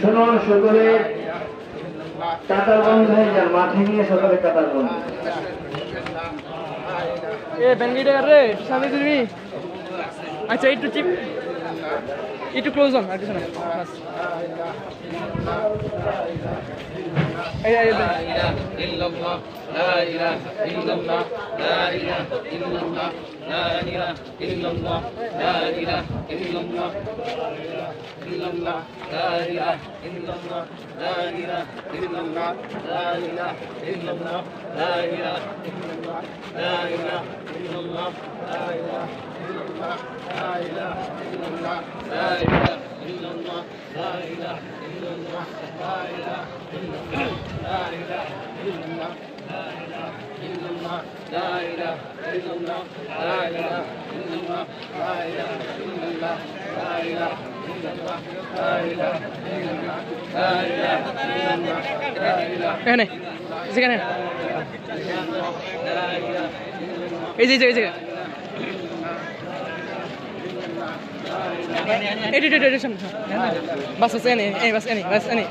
শুনুন সকলে কাতার বন্ধ হয়ে যান, মাঠে গিয়ে সকলে কাতার বন্ধ। রে সামনে তুমি আচ্ছা একটু চিপ একটু ক্লোজ হন আর কিছু না এখানে যেখানে এই যে এই জায়গা বাস এনে এই বাস এনে বাস এনে